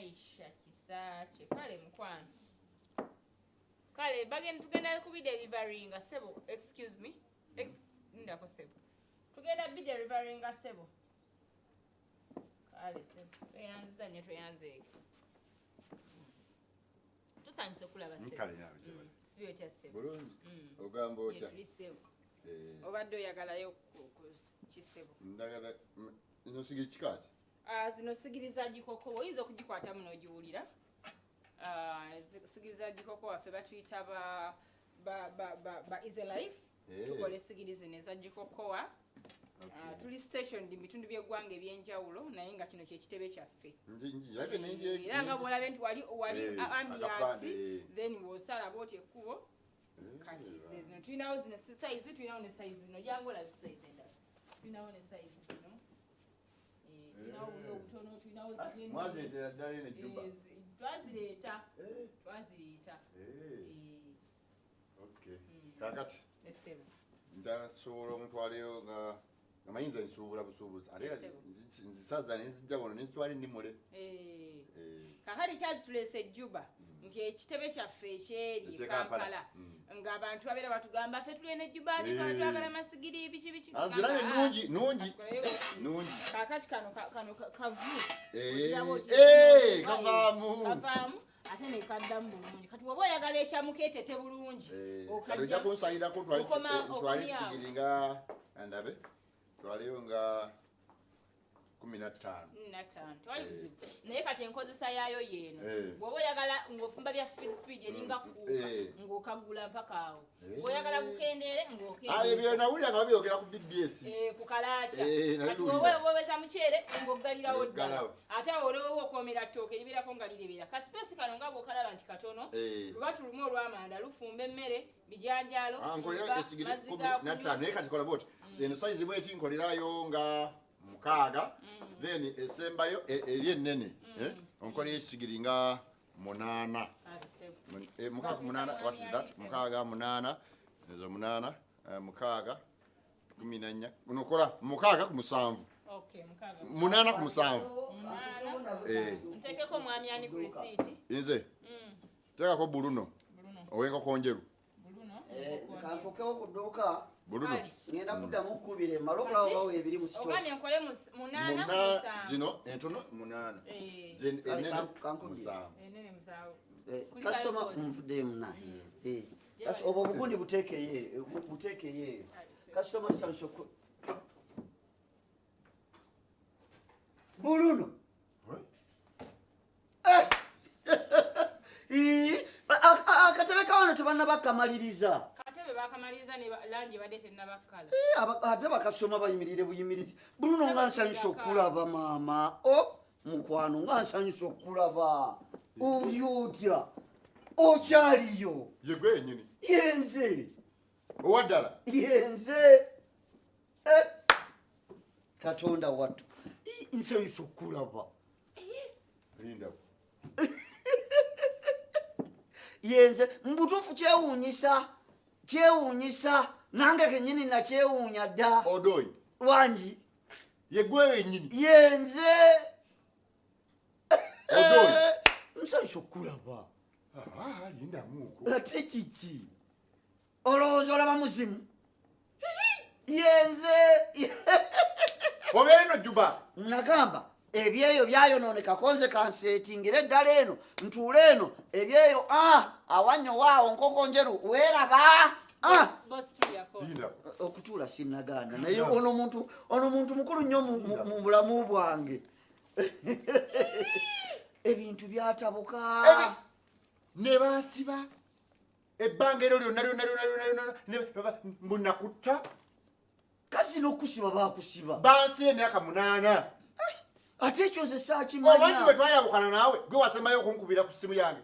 Aisha Kisache kale mukwano kale tugenda ku delivering sebo excuse me ndako sebo tugenda delivering sebo kale sebo tuyanziza ne tuyanzeege tutandise kulaba sebo kale yawe sibiyo kya sebo bulungi ogamba otya obadde oyagalayo ku kisebo ndagala ino sigiri kikazi zino sigiri za gikoko oyinza okugikwata muno ogiwulira sigiri za gikoko waffe batuyita ba Easy Life tukola sigiri zino eza gikokowa tuli station di bitundu by'eggwanga ebyenjawulo naye nga kino kyekitebe kyaffe era nga bwolabe nti wali ambiasi then wosala booti ekkubo kati zino tulinawo zino size tulinawo ne size zino jangu olabe size endala tulinawo ne size zino tulinawo obutono tulinawo zigenda mwazizira ddala ne juba twazireeta okay kakati njasobola omutwaleyo nga amayinza nsuubula busuubuzi ate nzisaza nenzijja wano nenzitwala ennimule kakati kyakitulesa ejjuba nti ekitebe kyaffe ekyeri Kampala ng'abantu babeera batugamba ffe tuli n'ejjuba twagala masigiri biki nzirabe nungi kakati kano kavu kavaamu ate nekaddamu bulungi kati woba oyagala ekyamukeetete bulungi ojja kunsayirako twale sigiri nga andabe twaleyo nga 15 twali buzibu naye kati enkozesa yaayo yeeno bw'oba oyagala ng'ofumba bya speed eringa kuuka ng'okagula mpaka awo bw'oyagala gukendeere ebyo nawulira nga babyogera ku BBS ku kalaaca kati woba oboweza muceere ng'oggalirawo ddala ate awo olwoba okwomera ttooke libeerako nga lirebera kasipesi kano nga bw'okalaba nti katono luba tulumu olw'amanda lufumba emmere bijanjaalo mazzi ga naye kati kola bwoti eno sayizi bweti nkolerayo nga 6 then esembayo eri ennene onkola ekisigiri nga 8 what is that 6 ezo 8 6 14 unokola 6 ku 7 8 ku 7 ntekeko mwami ani ku receipt inze tekako buluno owenga konjeru kanfokeo ku dduuka buluno ngenda kuddamu kkubire mmala okulaba bawo ebiri mu sitoo ogambye nkole 8 zino entono 8 enene 7 kasoma nvuddeyo munaye obwo obugundi buteekeyo kasitoma tusanisa buluno akatebe kawano tebanna bakamaliriza bakamaliriza ne langi badde tennabakkala ate bakasoma bayimirire buyimirizi buluno nga nsanyusa okulaba maama mukwano nga nsanyusa okulaba oli otya okyaliyo yegwe yenyini yenze owaddala yenze katonda wattu nsanyusa okulaba linda yenze mbutuufu kyewuunyisa nange kenyini nakyewuunya dda odoyi wangi yegwe yenyini yenze odoyi nsanyusa okulaba lindamuko ate kiki olowooza olaba muzimu yenze obeere no juba nagamba ebyeyo byayonooneka konze kanseetingire eddala eno ntuule eno ebyeyo awanyo waawo nkoko njeru weeraba okutuula sinnaganda naye ono muntu mukulu nnyo mu bulamu bwange ebintu byatabuka ne bansiba ebbanga eryo lyonna mbunakutta kasi n'okusiba bakusiba bansiba emyaka 8 ate ekyo nze saakimanya obantu bwe twayawukana naawe gwe wasembayo okunkubira ku ssimu yange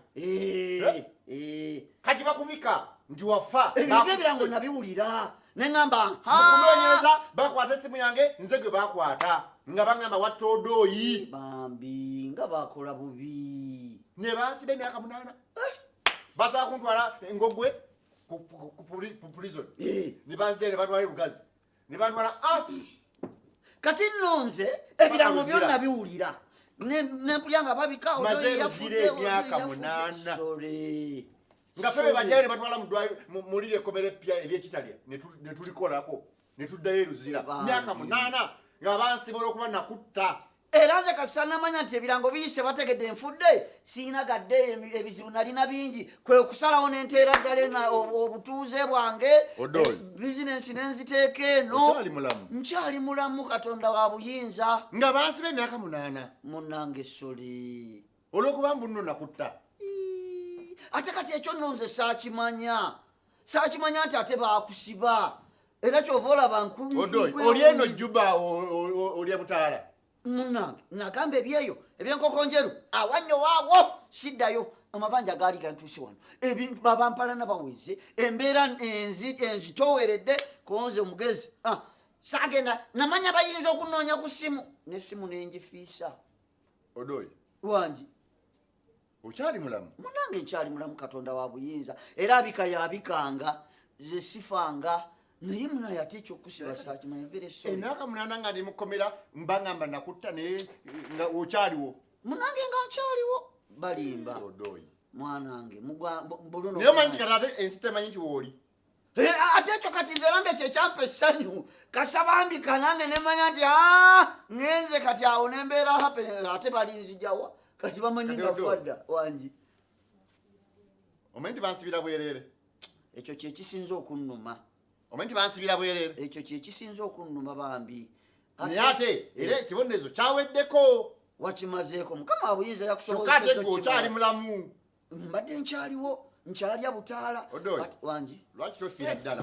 kati bakubika nti wafa ebyo byange nabiwulira neŋŋamba mukunoonyereza bakwata essimu yange nze gwe bakwata nga baŋŋamba watta odooyi bambi nga bakola bubi ne bansiba emyaka 8 basobola kuntwala engogwe ku prison ne banzitera ne batwala ebugazi ne bantwala kati nonze ebirango byonna biwulira nekulyanga babika mazero zire emyaka 8 nga febe bajjaire batwala mulire komere pya ebyekitalya netulikolako netuddayo eruzira myaka 8 nga bansibola okuba nakutta era nze kasana manya nti ebirango biyise bategedde enfudde siina gadde ebizibu nalina bingi kwe okusalawo nenteera ddala obutuuze bwange bizinensi nenziteeka eno nkyali mulamu Katonda wa buyinza nga bansiba emyaka 8 munnange soli olwokuba mbunno nakutta ate kati ekyo nno nze saakimanya nti ate baakusiba era kyova olaba oli eno Juba olya Butaala munnange nagamba ebyeyo ebyenkoko njeru awannyo waawo siddayo amabanja gaali gantuuse wano ebintu babampalana baweze embeera enzitoweredde konze omugezi saagenda namanya bayinza okunoonya ku simu nesimu nengifiisa Odoyi wangi okyali mulamu munnange nkyali mulamu Katonda wa buyinza era abika yabikanga ze sifanga naye munaye ate ekyokusiba saakimanya emyaka 8 nga ndi mukomera mbangamba nakutta naye nga okyaliwo munange nga nkyaliwo balimba mwanange naye omanyi nti kati ate ensi temanyi nti wooli ate ekyo kati nze nange kyekyampa essanyu kasabambika nange nemanya nti ngenze kati awo nembeera hape ate balinzijawa kati bamanyi nga fadda wangi omanyi nti bansibira bwereere ekyo kyekisinza okunnuma omanyi nti bansibira bwereere ekyo kyekisinza okunnuma bambi naye ate era ekibonerezo kyaweddeko wakimazeeko mukama abuyinza yakusobola ate okyali mulamu mbadde nkyaliwo nkyalya Butaala wangi lwaki tofiira ddala